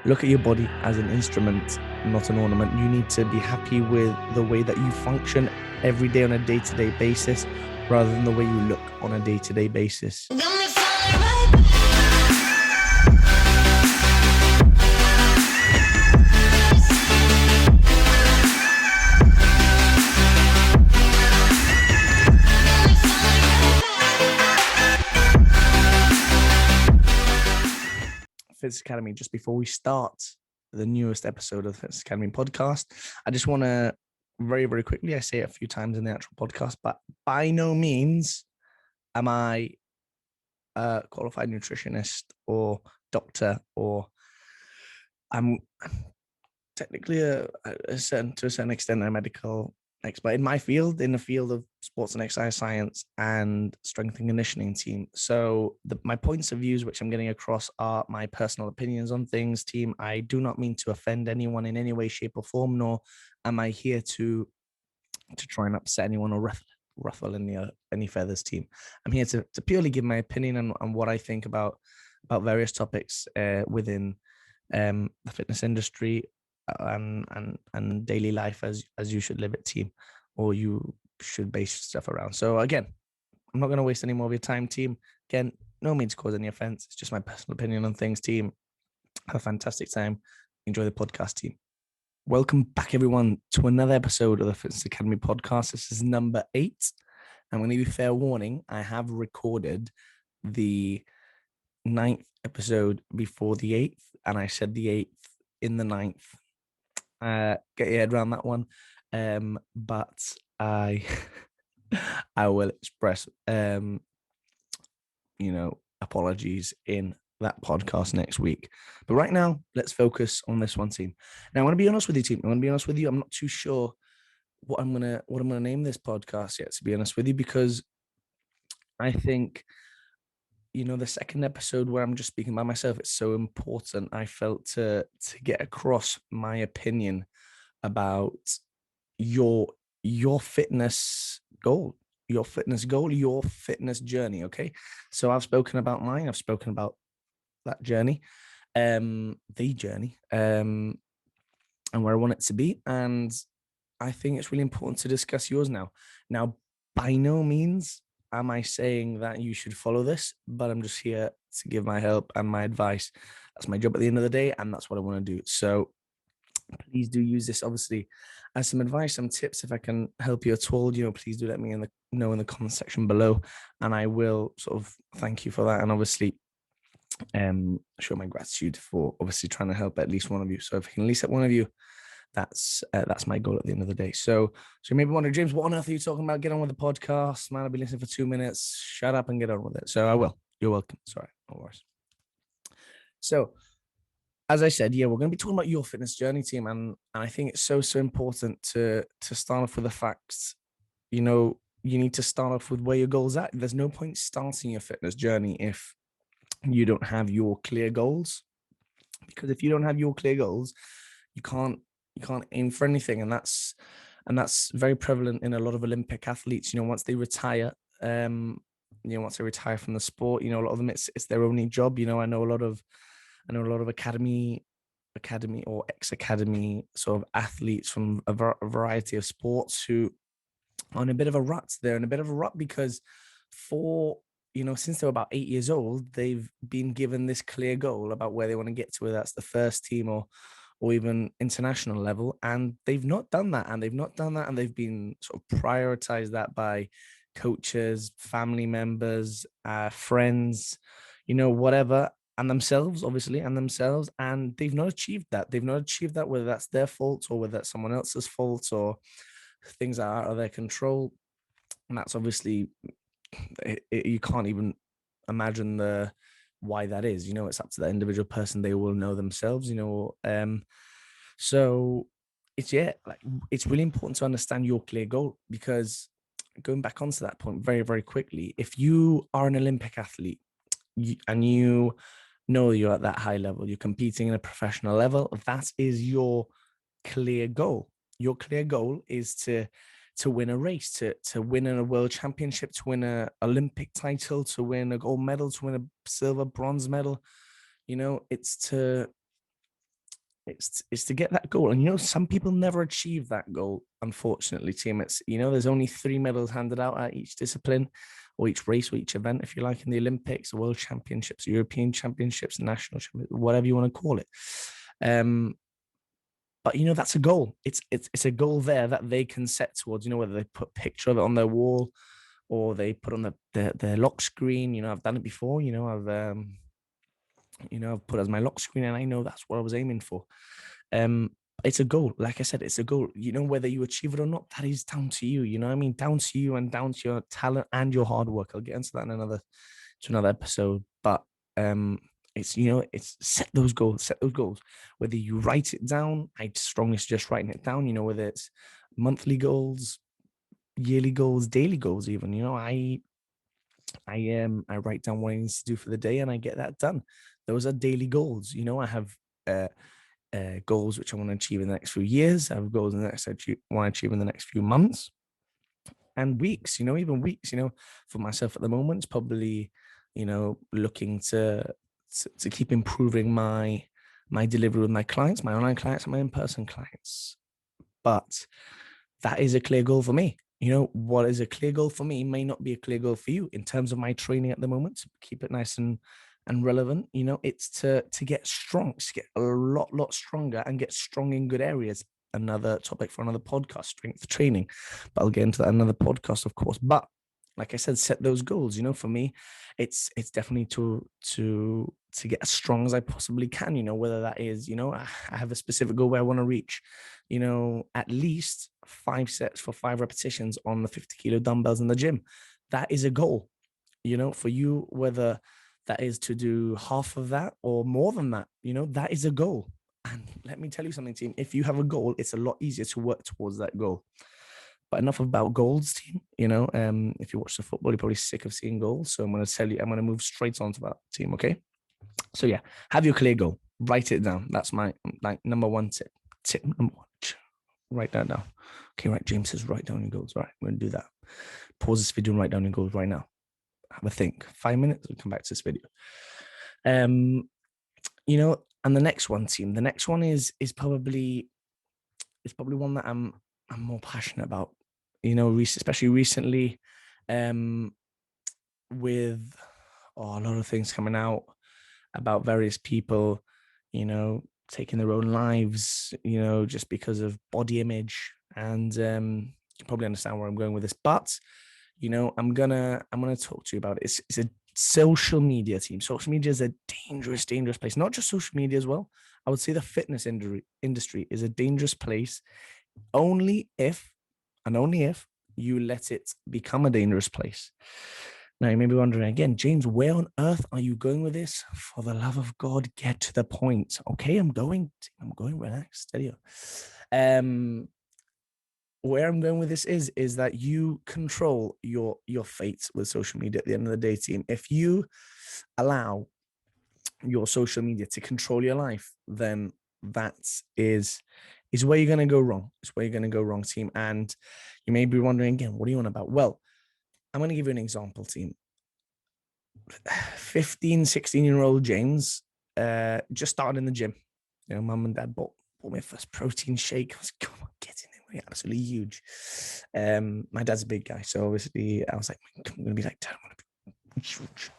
Look at your body as an instrument, not an ornament. You need to be happy with the way that you function every day on a day-to-day basis, rather than the way you look on a day-to-day basis. Fitness Academy, just before we start the newest episode of the Fitness Academy podcast, I just want to very, very quickly, I say it a few times in the actual podcast, but by no means am I a qualified nutritionist or doctor, or I'm technically to a certain extent a medical expert in my field, in the field of sports and exercise science and strength and conditioning team. So my points of views, which I'm getting across, are my personal opinions on things, team. I do not mean to offend anyone in any way, shape, or form, nor am I here to try and upset anyone or ruffle any feathers, team. I'm here to purely give my opinion on what I think about various topics within the fitness industry and daily life as you should live it, team, or you should base stuff around. So again, I'm not going to waste any more of your time, team. Again, no means to cause any offense. It's just my personal opinion on things, team. Have a fantastic time. Enjoy the podcast, team. Welcome back, everyone, to another episode of the Fitness Academy podcast. This is number 8. I'm going to give you fair warning. I have recorded the 9th episode before the 8th, and I said the 8th in the 9th. Get your head around that one. But I will express, apologies in that podcast next week. But right now, let's focus on this one, team. Now, I want to be honest with you, team. I want to be honest with you. I'm not too sure what I'm gonna name this podcast yet, to be honest with you, because I think, the second episode where I'm just speaking by myself, it's so important. I felt to get across my opinion about your fitness goal, your fitness journey. Okay. So I've spoken about mine. I've spoken about that journey, the journey, and where I want it to be. And I think it's really important to discuss yours now. Now, by no means am I saying that you should follow this, but I'm just here to give my help and my advice. That's my job at the end of the day, and that's what I want to do. So please do use this, obviously, as some advice, some tips. If I can help you at all, please do let me know in the comment section below, and I will sort of thank you for that. And obviously, show my gratitude for obviously trying to help at least one of you. So if I can at least help one of you, that's my goal at the end of the day. So you maybe wonder, James, what on earth are you talking about? Get on with the podcast, man. I've been listening for 2 minutes. Shut up and get on with it. So I will. You're welcome. Sorry, no worries. So, as I said, we're going to be talking about your fitness journey, team, and I think it's so important to start off with the facts. You need to start off with where your goals at. There's no point starting your fitness journey if you don't have your clear goals, because if you don't have your clear goals, you can't aim for anything, and that's very prevalent in a lot of Olympic athletes. Once they retire, once they retire from the sport, a lot of them it's their only job. I know a lot of academy or ex-academy sort of athletes from a variety of sports who are in a bit of a rut. They're in a bit of a rut because since they were about 8 years old, they've been given this clear goal about where they want to get to, whether that's the first team or even international level. And they've not done that. And they've been sort of prioritized that by coaches, family members, friends, whatever, and themselves, obviously, and they've not achieved that. Whether that's their fault or whether that's someone else's fault or things that are out of their control. And that's obviously, you can't even imagine why that is. It's up to that individual person. They will know themselves. So it's really important to understand your clear goal, because going back onto that point very, very quickly, if you are an Olympic athlete and you know you're at that high level, you're competing in a professional level, that is your clear goal. Your clear goal is to win a race, to win a world championship, to win an Olympic title, to win a gold medal, to win a silver, bronze medal. It's to It's to get that goal. And, you know, some people never achieve that goal, unfortunately, team. It's, you know, there's only 3 medals handed out at each discipline or each race or each event, if you like, in the Olympics, the World Championships, European Championships, National Championships, whatever you want to call it. But, you know, that's a goal. It's a goal there that they can set towards, you know, whether they put a picture of it on their wall or they put on their lock screen. You know, I've done it before. You know, I've put it as my lock screen, and I know that's what I was aiming for. It's a goal. Like I said, it's a goal. You know, whether you achieve it or not, that is down to you. You know what I mean? Down to you and down to your talent and your hard work. I'll get into that in another episode. But it's, you know, it's set those goals. Whether you write it down, I strongly suggest writing it down. You know, whether it's monthly goals, yearly goals, daily goals, even. You know, I write down what I need to do for the day, and I get that done. Those are daily goals. You know, I have goals which I want to achieve in the next few years. I have goals in the next want to achieve in the next few months and weeks. You know, even weeks. You know, for myself at the moment, it's probably, you know, looking to keep improving my delivery with my clients, my online clients, and my in-person clients. But that is a clear goal for me. You know, what is a clear goal for me may not be a clear goal for you in terms of my training at the moment. To keep it nice and relevant, you know, it's to get strong, to get a lot stronger and get strong in good areas. Another topic for another podcast, strength training, but I'll get into that another podcast, of course. But like I said, set those goals. You know, for me, it's definitely to get as strong as I possibly can. You know, whether that is, you know, I have a specific goal where I want to reach, you know, at least 5 sets for 5 repetitions on the 50-kilo dumbbells in the gym. That is a goal, you know, for you, whether that is to do half of that or more than that, you know, that is a goal. And let me tell you something, team, if you have a goal, it's a lot easier to work towards that goal. But enough about goals, team. You know, if you watch the football, you're probably sick of seeing goals. So I'm going to move straight on to that, team. Okay. So yeah, have your clear goal. Write it down. That's my number one tip. Tip number 1. Write that down. Okay, right. James says write down your goals. Right, I'm going to do that. Pause this video and write down your goals right now. Have a think. 5 minutes. We'll come back to this video. You know, and the next one, team. The next one is probably one that I'm more passionate about. You know, especially recently, with a lot of things coming out about various people, you know, taking their own lives, you know, just because of body image. And you can probably understand where I'm going with this. But, you know, I'm gonna talk to you about it. It's a social media, team. Social media is a dangerous place. Not just social media as well. I would say the fitness industry is a dangerous place only if you let it become a dangerous place. Now, you may be wondering again, James, where on earth are you going with this? For the love of God, get to the point. Okay, I'm going, relax, steady on. Where I'm going with this is that you control your fate with social media at the end of the day, team. If you allow your social media to control your life, then that is where you're going to go wrong. It's where you're going to go wrong, team. And you may be wondering again, what are you on about? Well, I'm going to give you an example, team. 15, 16-year-old James just started in the gym. You know, mum and dad bought my first protein shake. I was, come on, get in there. We're absolutely huge. My dad's a big guy, so obviously I was like, I'm going to be like, Dad, I'm going to be huge.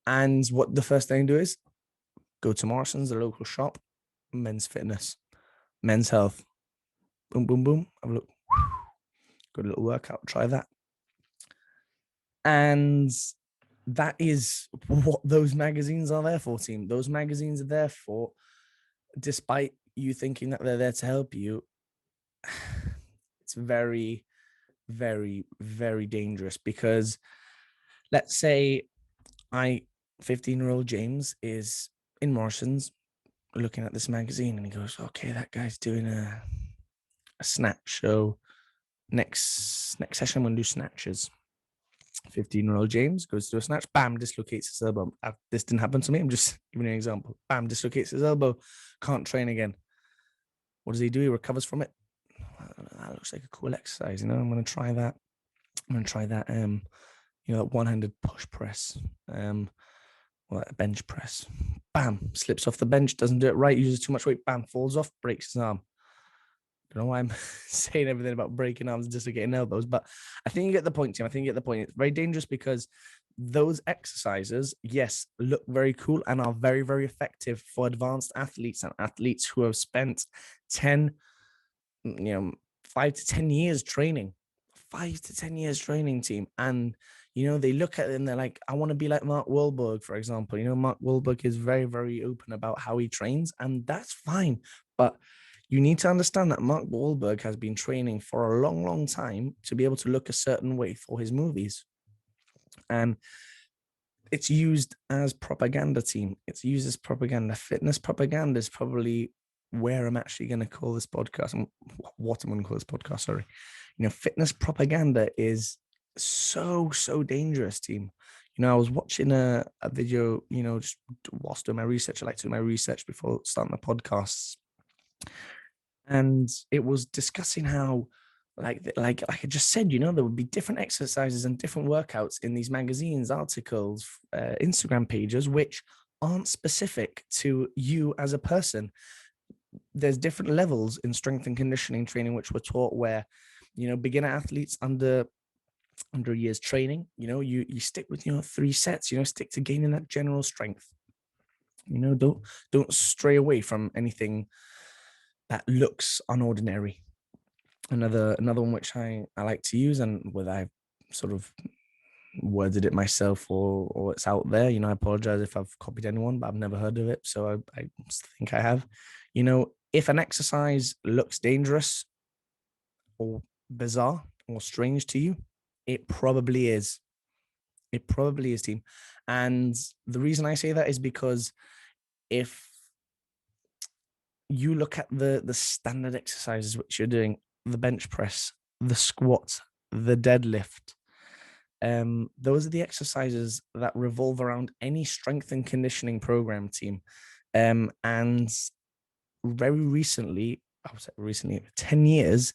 And what the first thing I do is go to Morrison's, the local shop, men's fitness, men's health. Boom, boom, boom. Have a look. Good little workout. Try that. And that is what those magazines are there for, team. Those magazines are there for, despite you thinking that they're there to help you, it's very, very, very dangerous. Because let's say 15-year-old James is in Morrison's looking at this magazine and he goes, okay, that guy's doing a snatch. So next session, I'm going to do snatches. 15-year-old James goes to do a snatch, bam, dislocates his elbow. This didn't happen to me. I'm just giving you an example. Bam, dislocates his elbow, can't train again. What does he do? He recovers from it. That looks like a cool exercise. You know, I'm going to try that. You know, that one-handed push press. a bench press. Bam, slips off the bench, doesn't do it right, uses too much weight, bam, falls off, breaks his arm. I don't know why I'm saying everything about breaking arms and dislocating elbows, but I think you get the point, Tim. I think you get the point. It's very dangerous because those exercises, yes, look very cool and are very, very effective for advanced athletes and athletes who have spent 10, 5 to 10 years training, 5 to 10 years training, team. And, they look at it and they're like, I want to be like Mark Wahlberg, for example. Mark Wahlberg is very, very open about how he trains, and that's fine. But you need to understand that Mark Wahlberg has been training for a long, long time to be able to look a certain way for his movies. And it's used as propaganda, team. It's used as propaganda. Fitness propaganda is probably where I'm actually going to call this podcast. What I'm going to call this podcast, sorry. Fitness propaganda is so, so dangerous, team. I was watching a video, just whilst doing my research. I like to do my research before starting the podcasts. And it was discussing how, like I just said, there would be different exercises and different workouts in these magazines, articles, Instagram pages, which aren't specific to you as a person. There's different levels in strength and conditioning training, which we're taught where, beginner athletes under a year's training, you stick with, 3 sets, stick to gaining that general strength. Don't stray away from anything that looks unordinary. Another one which I like to use, and whether I sort of worded it myself or it's out there, I apologize if I've copied anyone, but I've never heard of it, so I think I have. If an exercise looks dangerous or bizarre or strange to you, it probably is. It probably is, team. And the reason I say that is because if you look at the standard exercises which you're doing, the bench press, the squat, the deadlift, those are the exercises that revolve around any strength and conditioning program, team. And very recently, 10 years,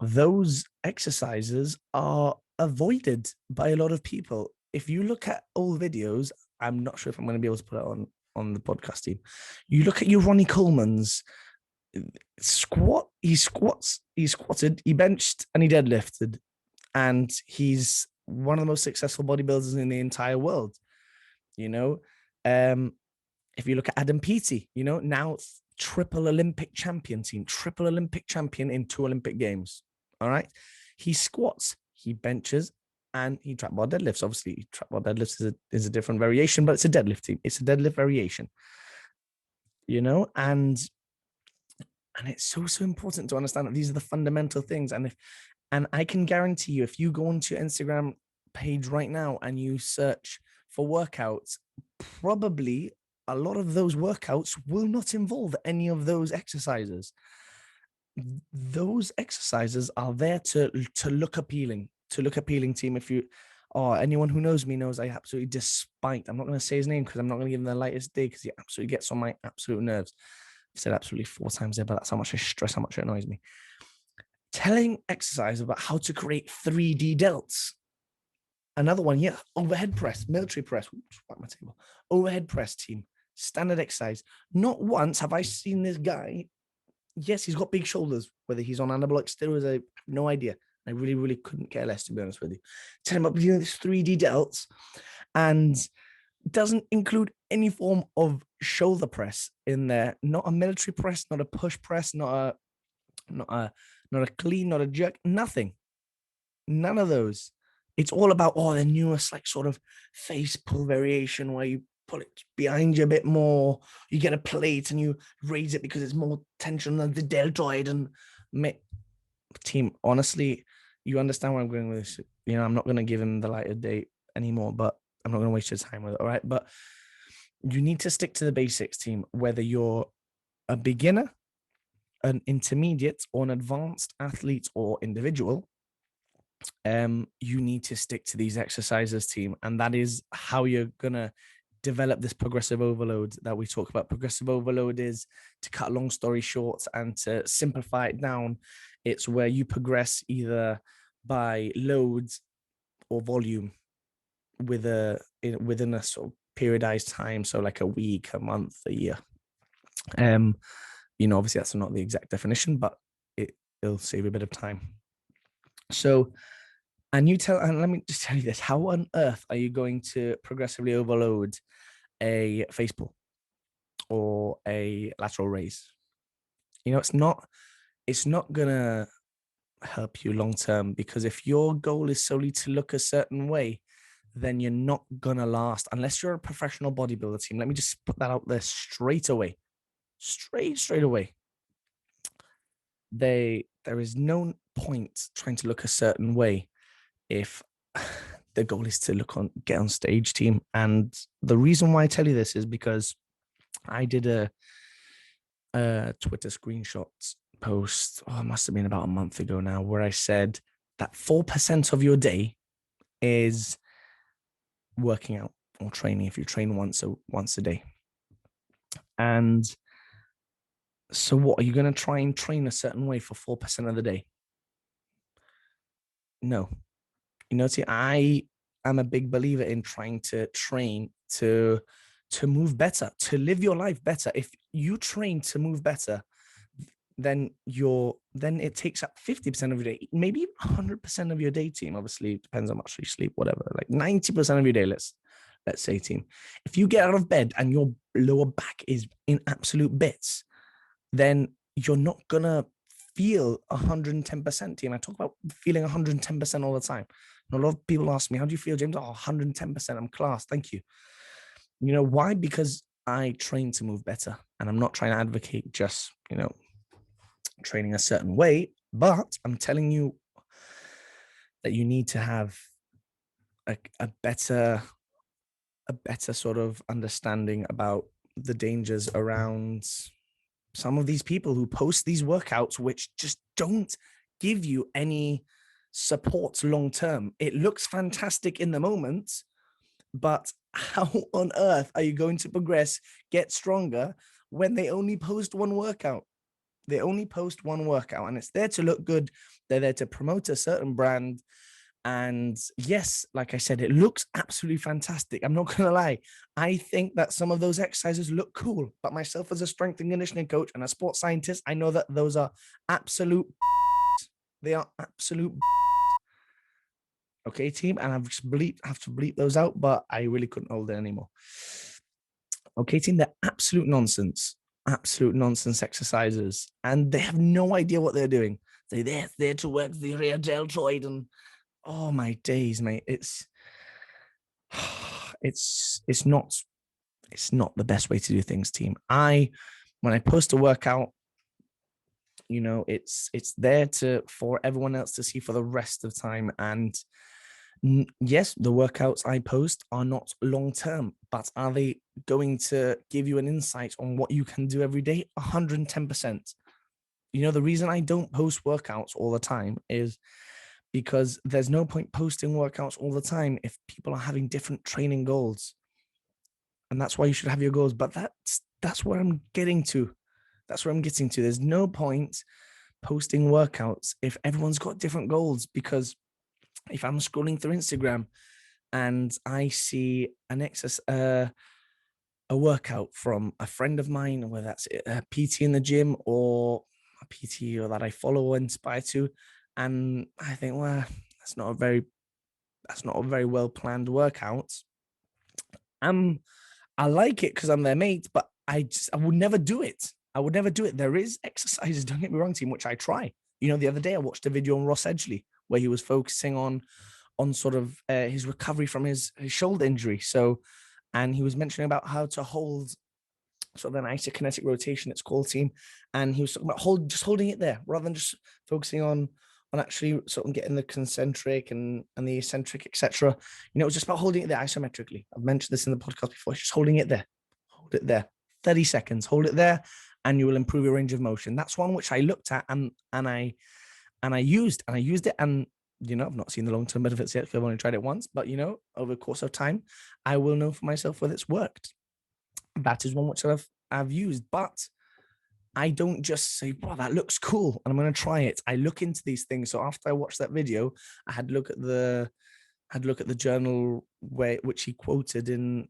those exercises are avoided by a lot of people. If you look at old videos, I'm not sure if I'm going to be able to put it on the podcast, team. You look at your Ronnie Coleman's squat, he squatted, he benched, and he deadlifted. And he's one of the most successful bodybuilders in the entire world. If you look at Adam Peaty, now triple Olympic champion, team, triple Olympic champion in 2 Olympic Games. All right. He squats, he benches, and he trap bar deadlifts. Obviously, trap bar deadlifts is a different variation, but it's a deadlift, team. It's a deadlift variation, and it's so, so important to understand that these are the fundamental things. And I can guarantee you, if you go onto your Instagram page right now and you search for workouts, probably a lot of those workouts will not involve any of those exercises. Those exercises are there to look appealing, team. Anyone who knows me knows I absolutely despite, I'm not going to say his name because I'm not going to give him the lightest day because he absolutely gets on my absolute nerves. I've said absolutely 4 times there, but that's how much I stress, how much it annoys me. Telling exercise about how to create 3D delts. Another one, overhead press, military press. Oops, my table. Overhead press, team. Standard exercise. Not once have I seen this guy. Yes, he's got big shoulders. Whether he's on anabolic steroids, I have no idea. I really, really couldn't care less, to be honest with you. Tell him about doing this 3D delts, and doesn't include any form of shoulder press in there. Not a military press, not a push press, not a clean, not a jerk, nothing. None of those. It's all about, the newest, like, sort of face pull variation where you pull it behind you a bit more. You get a plate and you raise it because it's more tension than the deltoid. And team, honestly, you understand where I'm going with this. I'm not going to give him the light of day anymore, but I'm not going to waste your time with it. All right. But you need to stick to the basics, team, whether you're a beginner, an intermediate, or an advanced athlete or individual. You need to stick to these exercises, team. And that is how you're going to develop this progressive overload that we talk about. Progressive overload is, to cut a long story short and to simplify it down, it's where you progress either by loads or volume within a sort of periodized time. So like a week, a month, a year. Obviously that's not the exact definition, but it'll save a bit of time. So, and let me just tell you this, how on earth are you going to progressively overload a face pull or a lateral raise? It's not gonna help you long term, because if your goal is solely to look a certain way, then you're not gonna last unless you're a professional bodybuilder team. Let me just put that out there straight away. Straight away. There is no point trying to look a certain way if the goal is to get on stage, team. And the reason why I tell you this is because I did a Twitter screenshots post, it must have been about a month ago now, where I said that 4% of your day is working out or training if you train once a day. And so what, are you going to try and train a certain way for 4% of the day? No. See, I am a big believer in trying to train to move better, to live your life better. If you train to move better, then it takes up 50% of your day, maybe 100% of your day, team. Obviously, it depends how much you sleep, whatever. Like 90% of your day, let's say, team. If you get out of bed and your lower back is in absolute bits, then you're not gonna feel 110%, team. I talk about feeling 110% all the time. And a lot of people ask me, how do you feel, James? 110%. I'm class. Thank you. You know why? Because I train to move better, and I'm not trying to advocate just, training a certain way, but I'm telling you that you need to have a better sort of understanding about the dangers around some of these people who post these workouts, which just don't give you any support long term. It looks fantastic in the moment, but how on earth are you going to progress, get stronger, when they only post one workout? They only post one workout, and it's there to look good. They're there to promote a certain brand. And yes, like I said, it looks absolutely fantastic. I'm not going to lie. I think that some of those exercises look cool, but myself as a strength and conditioning coach and a sports scientist, I know that those are absolute. They are absolute. Okay, team. And I've just have to bleep those out, but I really couldn't hold it anymore. Okay, team, they're absolute nonsense exercises, and they have no idea what they're doing. They're there to work the rear deltoid, and oh my days, mate, it's not the best way to do things, team. When I post a workout, it's there for everyone else to see for the rest of time. And yes, the workouts I post are not long term, but are they going to give you an insight on what you can do every day? 110%. The reason I don't post workouts all the time is because there's no point posting workouts all the time if people are having different training goals. And that's why you should have your goals. But that's where I'm getting to. There's no point posting workouts if everyone's got different goals, because if I'm scrolling through Instagram and I see a workout from a friend of mine, whether that's a PT in the gym or a PT or that I follow or inspire to, and I think, well, that's not a very well planned workout. I like it because I'm their mate, but I would never do it. There is exercises, don't get me wrong, team, which I try. The other day I watched a video on Ross Edgley where he was focusing on sort of his recovery from his shoulder injury. So, and he was mentioning about how to hold sort of an isokinetic rotation, it's called, team. And he was talking about just holding it there rather than just focusing on actually sort of getting the concentric and the eccentric, etc. It was just about holding it there isometrically. I've mentioned this in the podcast before. Just holding it there. Hold it there. 30 seconds. Hold it there, and you will improve your range of motion. That's one which I looked at and I used it, and I've not seen the long-term benefits yet because I've only tried it once, but over the course of time, I will know for myself whether it's worked. That is one which I've used, but I don't just say, wow, that looks cool, and I'm going to try it. I look into these things. So after I watched that video, I had to look at the journal which he quoted in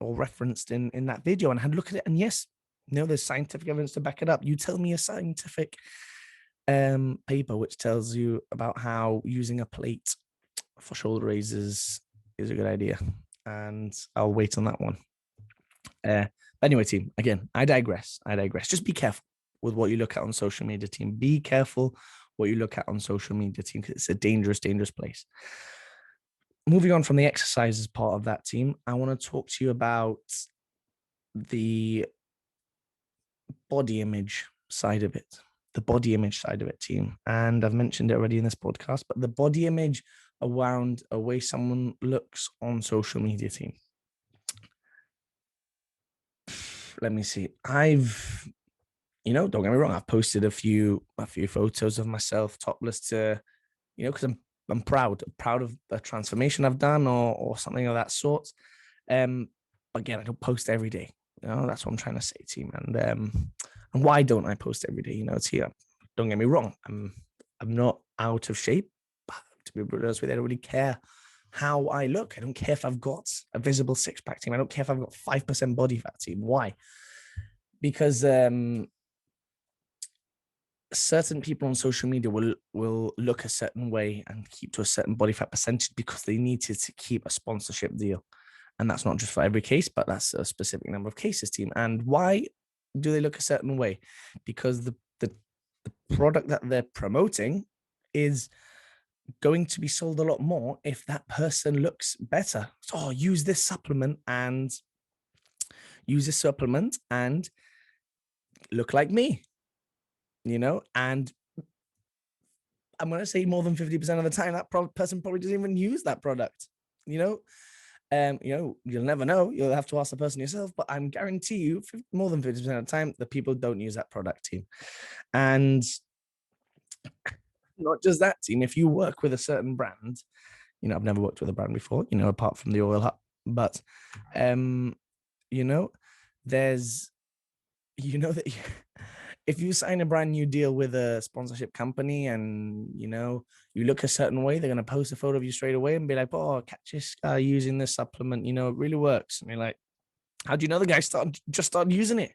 or referenced in that video, and I had to look at it, and yes, there's scientific evidence to back it up. You tell me a scientific paper which tells you about how using a plate for shoulder raises is a good idea, and I'll wait on that one. Anyway, team, again, I digress. Just be careful with what you look at on social media, team. Be careful what you look at on social media, team, because it's a dangerous place. Moving on from the exercises part of that, team, I want to talk to you about the body image side of it. The body image side of it, team. And I've mentioned it already in this podcast, but the body image around a way someone looks on social media, team. Let me see. Don't get me wrong, I've posted a few photos of myself topless to, because I'm proud of the transformation I've done or something of that sort. Again, I don't post every day. That's what I'm trying to say, team. And why don't I post every day? It's here. Don't get me wrong. I'm not out of shape. But to be honest with you, I don't really care how I look. I don't care if I've got a visible six-pack, team. I don't care if I've got 5% body fat, team. Why? Because certain people on social media will look a certain way and keep to a certain body fat percentage because they need to keep a sponsorship deal. And that's not just for every case, but that's a specific number of cases, team. And why do they look a certain way? Because the product that they're promoting is going to be sold a lot more if that person looks better. So use this supplement and look like me, and I'm going to say more than 50% of the time, that person probably doesn't even use that product, you'll never know. You'll have to ask the person yourself, but I'm guarantee you more than 50% of the time, the people don't use that product, team. And not just that, team, if you work with a certain brand, I've never worked with a brand before, apart from the Oil Hut, but, there's, that if you sign a brand new deal with a sponsorship company and, you look a certain way, they're going to post a photo of you straight away and be like, oh, catch this guy using this supplement, it really works. And you're like, how do you know the guy just started using it?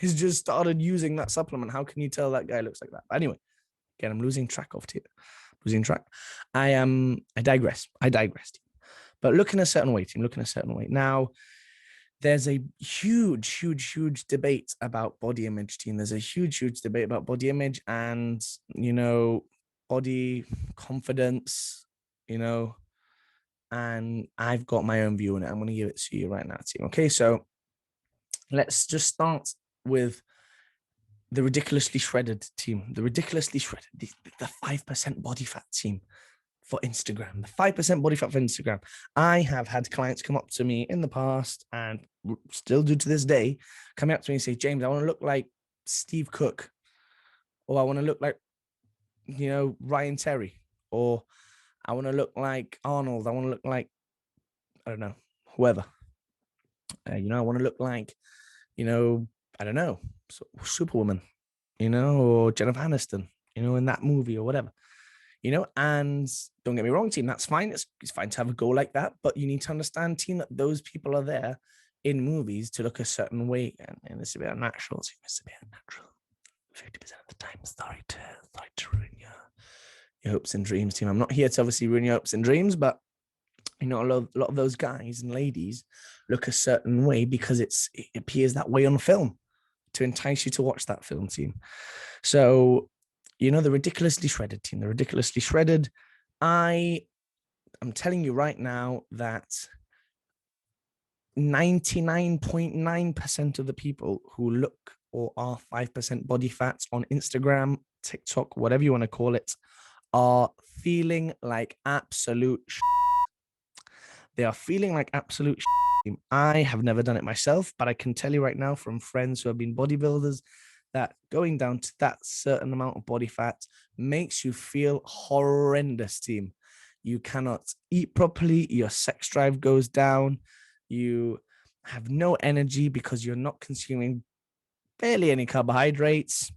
He's just started using that supplement. How can you tell that guy looks like that? But anyway, again, I'm losing track. I digress. But looking a certain way, team, Now, there's a huge debate about body image, team. There's a huge debate about body image and, body confidence, and I've got my own view on it. I'm going to give it to you right now, team. Okay, so let's just start with the ridiculously shredded team, the 5% body fat team for Instagram, the 5% body fat for Instagram. I have had clients come up to me in the past and still do to this day, coming up to me and say, James, I want to look like Steve Cook, or I want to look like, Ryan Terry, or I want to look like Arnold. I want to look like, I don't know, whoever. I want to look like, I don't know, Superwoman, or Jennifer Aniston, in that movie or whatever. And don't get me wrong, team, that's fine. It's fine to have a goal like that, but you need to understand, team, that those people are there in movies to look a certain way, and it's a bit unnatural. Team. It's a bit unnatural. 50% of the time, sorry to ruin your hopes and dreams, team. I'm not here to obviously ruin your hopes and dreams, but a lot of those guys and ladies look a certain way because it appears that way on film to entice you to watch that film, team. So, the ridiculously shredded team, I'm telling you right now that 99.9% of the people who look or are 5% body fats on Instagram, TikTok, whatever you want to call it, are feeling like absolute shit. They are feeling like absolute shit. I have never done it myself, but I can tell you right now from friends who have been bodybuilders that going down to that certain amount of body fat makes you feel horrendous, team. You cannot eat properly. Your sex drive goes down. You have no energy because you're not consuming barely any carbohydrates,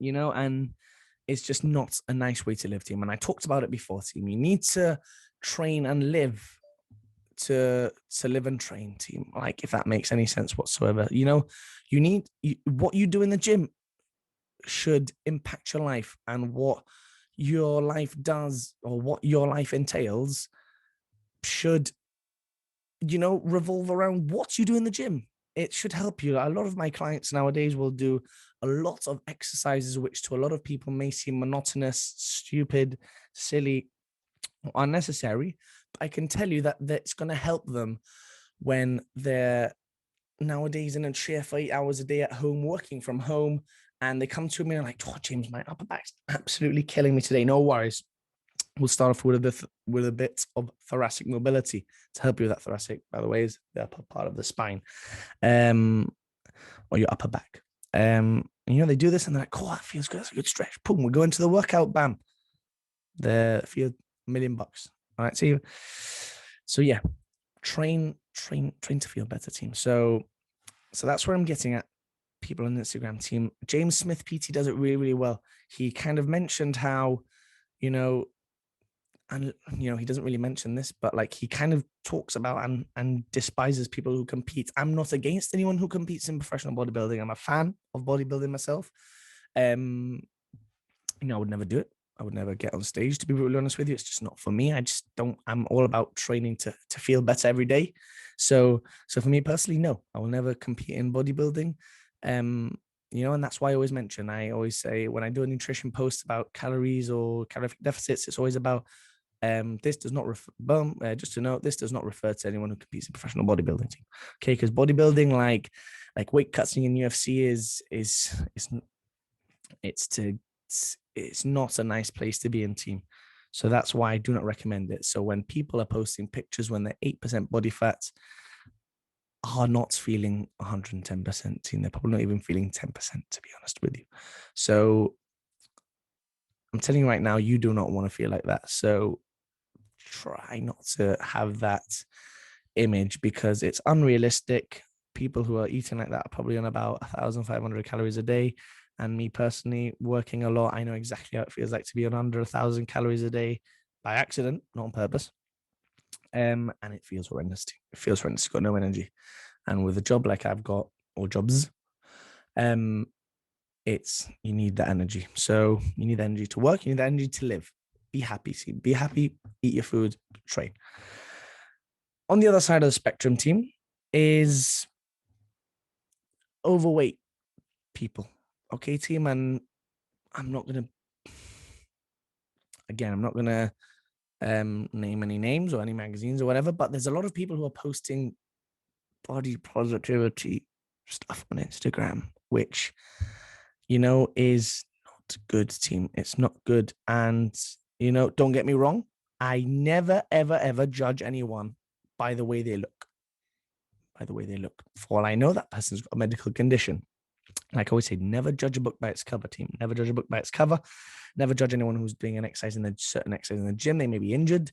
and it's just not a nice way to live, team. And I talked about it before, team. You need to train and live to live and train, team. Like, if that makes any sense whatsoever. What you do in the gym should impact your life, and what your life does, or what your life entails, should, revolve around what you do in the gym. It should help you. A lot of my clients nowadays will do a lot of exercises, which to a lot of people may seem monotonous, stupid, silly, unnecessary. But I can tell you that that's going to help them when they're nowadays in a chair for 8 hours a day at home, working from home, and they come to me and are like, "Oh, James, my upper back's absolutely killing me today." No worries. We'll start off with a bit of thoracic mobility to help you with that. Thoracic, by the way, is the upper part of the spine, or your upper back. They do this and they're like, "Oh, that feels good. That's a good stretch." Boom, we go into the workout. Bam, they feel $1 million. All right, so yeah, train to feel better, team. So that's where I'm getting at. People on the Instagram, team. James Smith PT does it really, really well. He kind of mentioned how, he doesn't really mention this, but like, he kind of talks about and despises people who compete. I'm not against anyone who competes in professional bodybuilding. I'm a fan of bodybuilding myself. I would never do it. I would never get on stage, to be really honest with you. It's just not for me. I'm all about training to feel better every day. So for me personally, no, I will never compete in bodybuilding. And that's why I always say, when I do a nutrition post about calories or calorific deficits, it's always about, this does not refer, just to note, this does not refer to anyone who competes in professional bodybuilding team. Okay. Because bodybuilding, like weight cutting in UFC it's not a nice place to be in, team. So that's why I do not recommend it. So when people are posting pictures when they're 8% body fat, are not feeling 110%, team, they're probably not even feeling 10%, to be honest with you. So I'm telling you right now, you do not want to feel like that. So try not to have that image, because it's unrealistic. People who are eating like that are probably on about 1,500 calories a day. And me personally, working a lot, I know exactly how it feels like to be on under 1,000 calories a day by accident, not on purpose. And it feels horrendous. It feels horrendous. You've got no energy. And with a job like I've got, or jobs, you need that energy. So you need energy to work. You need that energy to live. Be happy, team. Be happy. Eat your food. Train. On the other side of the spectrum, team, is overweight people. Okay, team. And I'm not gonna name any names or any magazines or whatever, but there's a lot of people who are posting body positivity stuff on Instagram, which, is not good, team. It's not good. And, don't get me wrong, I never, ever, ever judge anyone by the way they look. By the way they look. For all I know, that person's got a medical condition. Like I always say, never judge a book by its cover, team. Never judge a book by its cover. Never judge anyone who's doing certain exercise in the gym. They may be injured.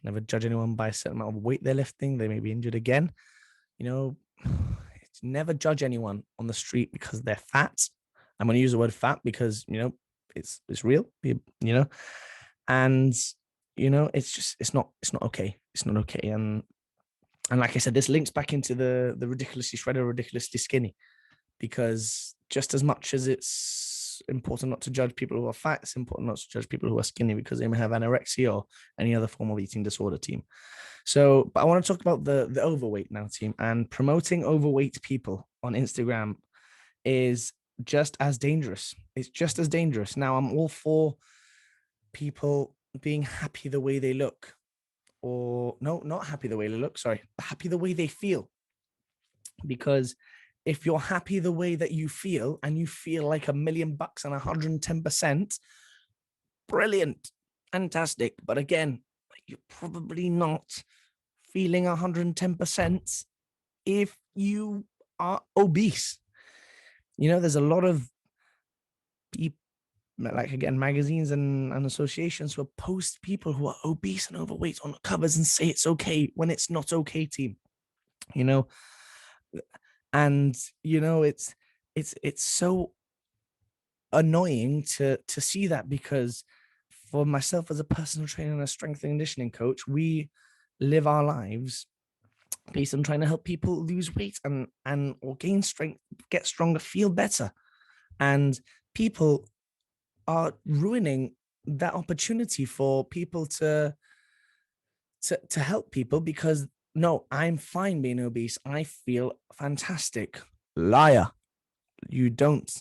Never judge anyone by a certain amount of weight they're lifting. They may be injured again. Never judge anyone on the street because they're fat. I'm going to use the word fat because, it's real, and, it's not okay. It's not okay. And like I said, this links back into the ridiculously shredded, ridiculously skinny, because just as much as it's important not to judge people who are fat, it's important not to judge people who are skinny, because they may have anorexia or any other form of eating disorder, team. So, but I want to talk about the overweight now, team, and promoting overweight people on Instagram is just as dangerous. It's just as dangerous. Now, I'm all for people being happy the way they look, or no, not happy the way they look, sorry, happy the way they feel. Because if you're happy the way that you feel, and you feel like $1 million and 110%, brilliant, fantastic. But again, you're probably not feeling 110% if you are obese. There's a lot of people, like, again, magazines and associations who post people who are obese and overweight on the covers and say it's okay when it's not okay, team. And it's so annoying to see that, because for myself as a personal trainer and a strength and conditioning coach, we live our lives based on trying to help people lose weight and or gain strength, get stronger, feel better. And people are ruining that opportunity for people to help people because no, I'm fine being obese. I feel fantastic. Liar. You don't.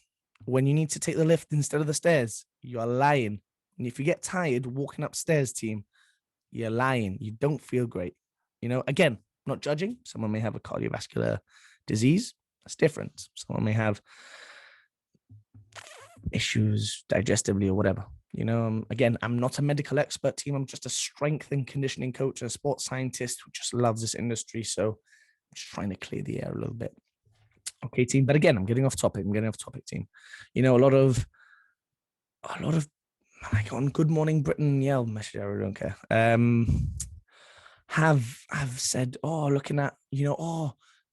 When you need to take the lift instead of the stairs, you're lying. And if you get tired walking upstairs, team, you're lying. You don't feel great. Again, not judging. Someone may have a cardiovascular disease. That's different. Someone may have issues digestively or whatever. Again, I'm not a medical expert, team. I'm just a strength and conditioning coach and a sports scientist who just loves this industry. So I'm just trying to clear the air a little bit. Okay, team. But again, I'm getting off topic, team. A lot of like on Good Morning Britain Yell message, I don't care. Have said, looking at,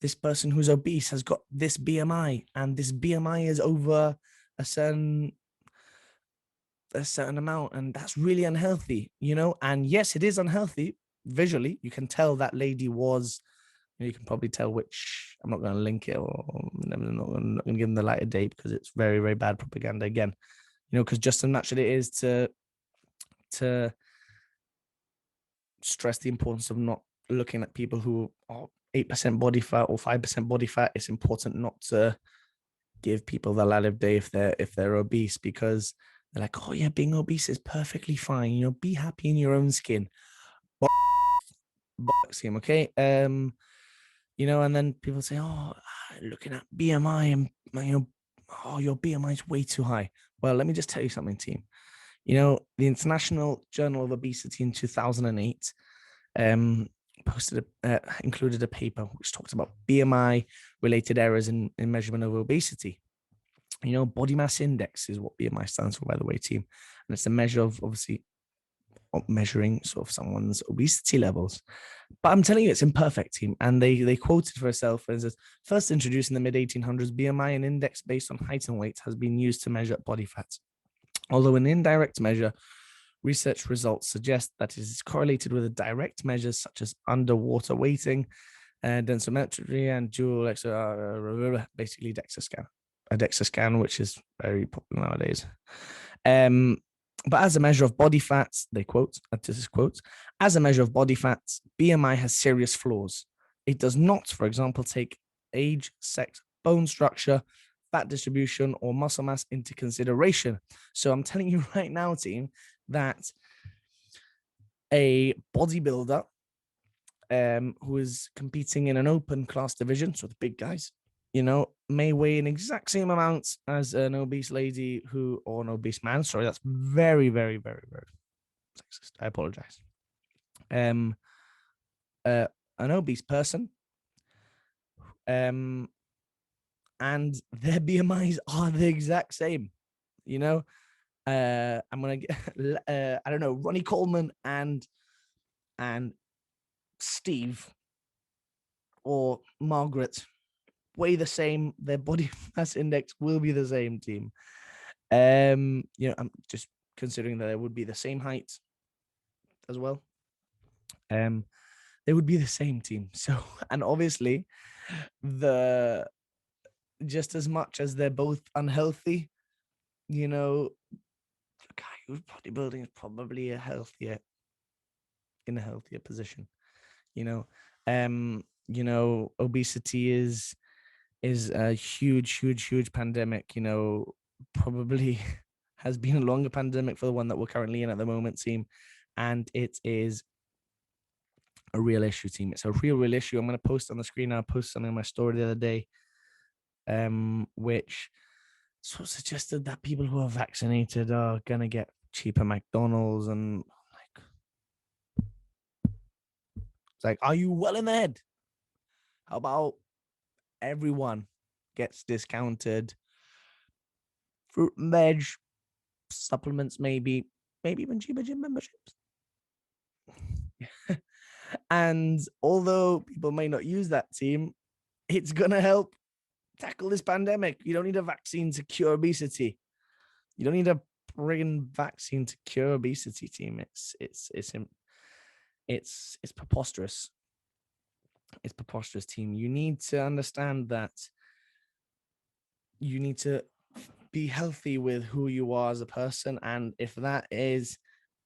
this person who's obese has got this BMI, and this BMI is over a certain amount, and that's really unhealthy, and yes, it is unhealthy visually. You can tell that lady was, you can probably tell which, I'm not going to link it, or I'm not going to give them the light of day because it's very, very bad propaganda again, because just as much as it is to stress the importance of not looking at people who are 8% body fat or 5% body fat, it's important not to give people the light of day if they're obese, because they're like, oh yeah, being obese is perfectly fine. Be happy in your own skin. Boxing, okay. And then people say, looking at BMI and your BMI is way too high. Well, let me just tell you something, team. The International Journal of Obesity in 2008 included a paper which talked about BMI related errors in measurement of obesity. Body mass index is what BMI stands for, by the way, team. And it's a measure of, obviously, measuring sort of someone's obesity levels. But I'm telling you, it's imperfect, team. And they quoted for herself as first introduced in the mid-1800s, BMI, an index based on height and weight, has been used to measure body fat. Although an indirect measure, research results suggest that it is correlated with direct measures such as underwater weighting, densimetry, and dual basically DEXA scan. A DEXA scan, which is very popular nowadays. But as a measure of body fats, they quote, this is quotes, as a measure of body fats, BMI has serious flaws. It does not, for example, take age, sex, bone structure, fat distribution, or muscle mass into consideration. So I'm telling you right now, team, that a bodybuilder who is competing in an open class division, so the big guys, may weigh an exact same amount as an obese lady or an obese man. Sorry, that's very, very, very, very sexist. I apologize. An obese person, and their BMIs are the exact same. I'm gonna get, I don't know, Ronnie Coleman and Steve or Margaret weigh the same. Their body mass index will be the same, team. I'm just considering that they would be the same height as well. They would be the same, team. So, and obviously, just as much as they're both unhealthy, a guy who's bodybuilding is probably in a healthier position. Obesity is a huge pandemic. Probably has been a longer pandemic for the one that we're currently in at the moment, team, and it is a real issue, team. It's a real issue. I'm going to post on the screen now. I posted something on my story the other day, which sort of suggested that people who are vaccinated are going to get cheaper McDonald's, and it's like, are you well in the head? How about everyone gets discounted fruit and veg, supplements, maybe even cheaper gym memberships? And although people may not use that, team, it's going to help tackle this pandemic. You don't need a vaccine to cure obesity. You don't need a friggin' vaccine to cure obesity, team. It's preposterous. It's preposterous, team. You need to understand that you need to be healthy with who you are as a person. And if that is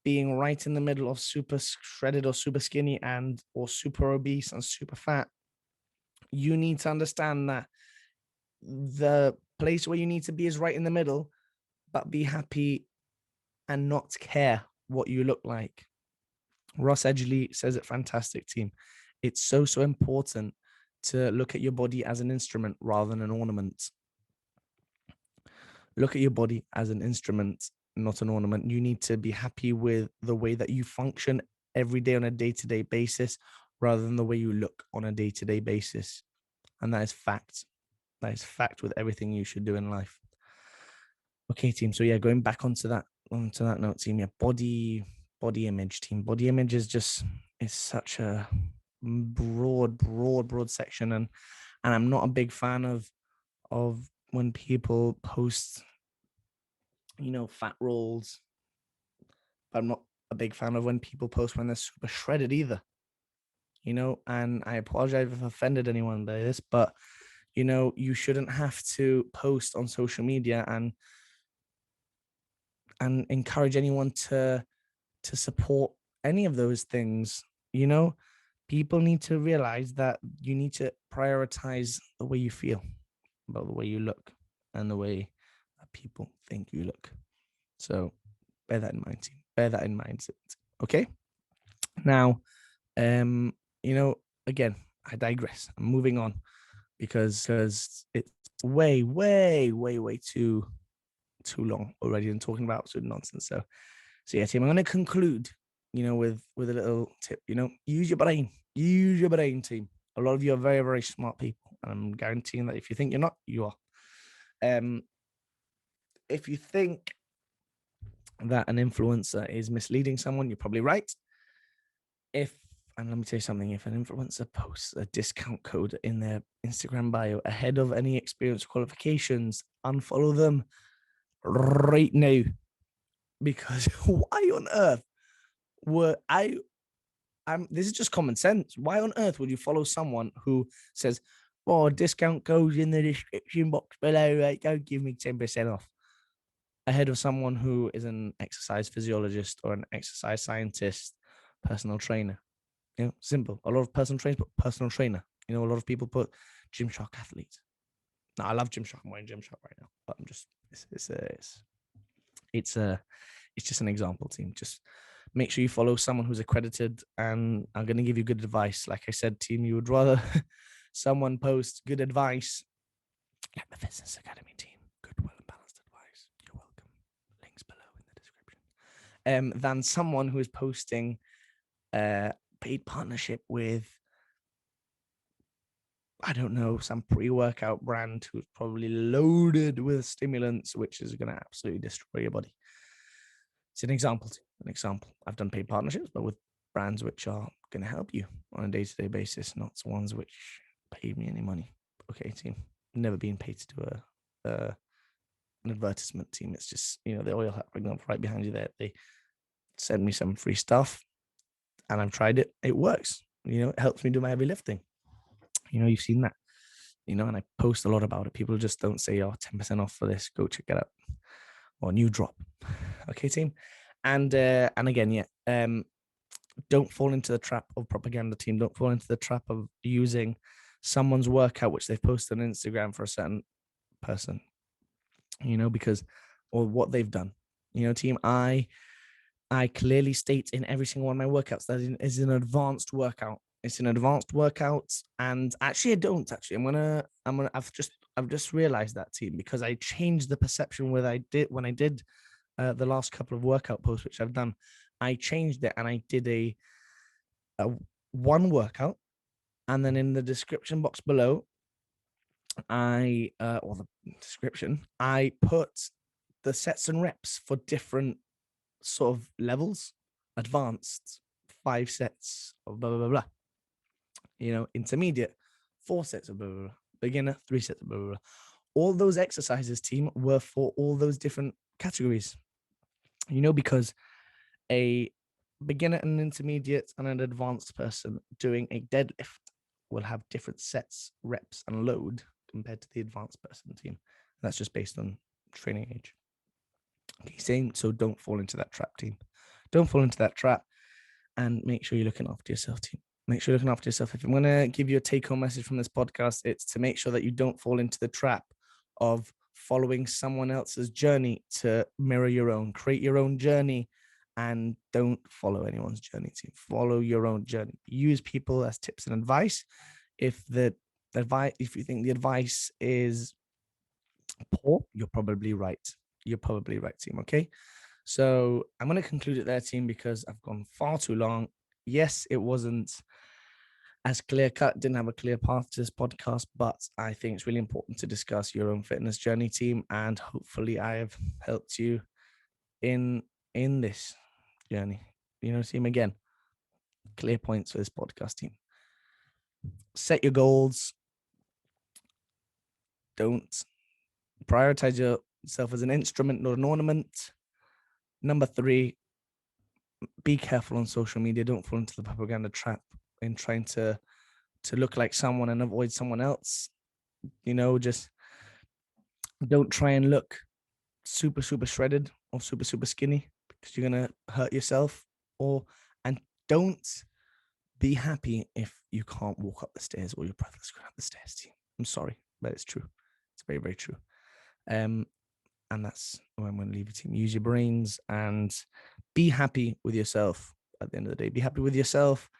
being right in the middle of super shredded or super skinny and or super obese and super fat, you need to understand that the place where you need to be is right in the middle, but be happy and not care what you look like. Ross Edgley says it fantastic, team. It's so important to look at your body as an instrument rather than an ornament. Look at your body as an instrument, not an ornament. You need to be happy with the way that you function every day on a day-to-day basis rather than the way you look on a day-to-day basis. And that is fact. That is fact with everything you should do in life. Okay, team. So yeah, going back onto that note, team. Yeah, body image, team. Body image is such a broad section, and I'm not a big fan of when people post, fat rolls. But I'm not a big fan of when people post when they're super shredded either. And I apologize if I've offended anyone by this, but you shouldn't have to post on social media and encourage anyone to support any of those things. People need to realize that you need to prioritize the way you feel about the way you look and the way that people think you look. So bear that in mind, team. Bear that in mind. Okay. Now, again, I digress. I'm moving on because it's way too long already and talking about absolute nonsense. So yeah, team, I'm going to conclude, with a little tip, use your brain, team. A lot of you are very, very smart people. And I'm guaranteeing that if you think you're not, you are. If you think that an influencer is misleading someone, you're probably right. And let me tell you something, if an influencer posts a discount code in their Instagram bio ahead of any experience qualifications, unfollow them right now. Because why on earth this is just common sense. Why on earth would you follow someone who says, "Oh, discount codes in the description box below, right? Don't give me 10% off," ahead of someone who is an exercise physiologist or an exercise scientist, personal trainer? Simple. A lot of personal trainers put personal trainer. A lot of people put Gymshark athlete. Now, I love Gymshark. I'm wearing Gymshark right now, but I'm just it's just an example, team. Just make sure you follow someone who's accredited, and I'm going to give you good advice. Like I said, team, you would rather someone post good advice like the Fitzness Academy team, good, well and balanced advice. You're welcome. Links below in the description. Than someone who is posting paid partnership with, I don't know, some pre-workout brand who's probably loaded with stimulants, which is going to absolutely destroy your body. It's an example. I've done paid partnerships, but with brands which are going to help you on a day-to-day basis, not ones which paid me any money. Okay, team. Never been paid to do an advertisement, team. It's just, the oil right behind you there. They send me some free stuff, and I've tried it. It works. It helps me do my heavy lifting. You've seen that. And I post a lot about it. People just don't say, "Oh, 10% off for this. Go check it out." Or new drop. Okay, team. And again, don't fall into the trap of propaganda, team. Don't fall into the trap of using someone's workout which they've posted on Instagram for a certain person, because, or what they've done. Team, I clearly state in every single one of my workouts that it is an advanced workout. It's an advanced workout, and actually, I don't. Actually, I've just realized that, team, because I changed the perception when I did the last couple of workout posts which I've done. I changed it and I did a one workout, and then in the description box below, I put the sets and reps for different sort of levels. Advanced, 5 sets of blah blah blah blah. Intermediate, 4 sets of blah blah blah. Beginner, 3 sets of blah blah blah. All those exercises, team, were for all those different categories. Because a beginner, an intermediate, and an advanced person doing a deadlift will have different sets, reps, and load compared to the advanced person team. That's just based on training age. Okay, saying so, don't fall into that trap, team. Don't fall into that trap, and make sure you're looking after yourself, team. Make sure you're looking after yourself. If I'm going to give you a take-home message from this podcast, it's to make sure that you don't fall into the trap of following someone else's journey to mirror your own. Create your own journey and don't follow anyone's journey, team. Follow your own journey. Use people as tips and advice. If you think the advice is poor, you're probably right. You're probably right, team. Okay. So I'm going to conclude it there, team, because I've gone far too long. Yes, it wasn't as clear cut, didn't have a clear path to this podcast, but I think it's really important to discuss your own fitness journey, team. And hopefully I have helped you in this journey. You know, team, again, clear points for this podcast, team. Set your goals. Don't prioritize yourself as an instrument, not an ornament. Number 3, be careful on social media. Don't fall into the propaganda trap in trying to look like someone and avoid someone else. You know, just don't try and look super, super shredded or super, super skinny because you're going to hurt yourself. And don't be happy if you can't walk up the stairs or you're breathless going up the stairs, team. I'm sorry, but it's true. It's very, very true. And that's where I'm going to leave it, team. Use your brains and be happy with yourself at the end of the day. Be happy with yourself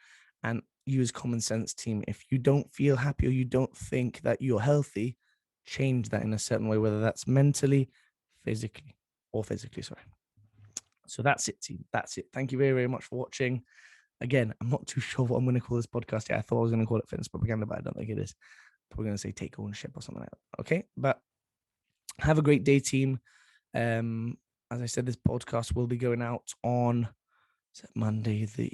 and use common sense, team. If you don't feel happy or you don't think that you're healthy, change that in a certain way, whether that's mentally, physically. Sorry. So that's it, team. That's it. Thank you very, very much for watching. Again, I'm not too sure what I'm going to call this podcast. Yeah, I thought I was going to call it fitness propaganda, but I don't think it is. We're going to say take ownership or something like that. Okay, but have a great day, team. As I said, this podcast will be going out on Monday the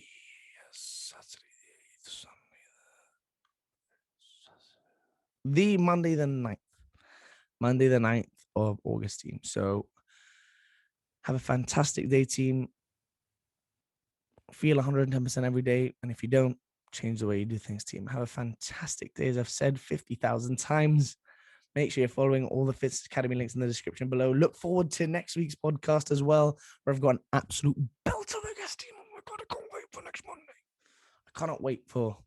Monday the 9th of August, team. So have a fantastic day, team. Feel 110% every day. And if you don't, change the way you do things, team. Have a fantastic day. As I've said 50,000 times, make sure you're following all the Fitzness Academy links in the description below. Look forward to next week's podcast as well, where I've got an absolute belt of a guest, team. Oh my God, I can't wait for next Monday. I cannot wait for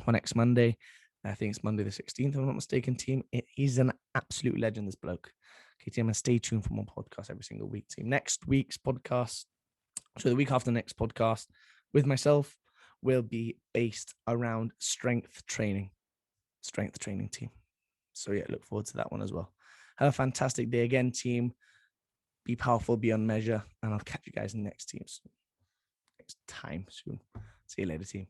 next Monday. I think it's Monday the 16th, if I'm not mistaken, team. He's an absolute legend, this bloke. Okay, team, and stay tuned for more podcasts every single week, team. Next week's podcast, so the week after next podcast with myself, will be based around strength training, team. So yeah, look forward to that one as well. Have a fantastic day again, team. Be powerful beyond measure, and I'll catch you guys next time soon. See you later, team.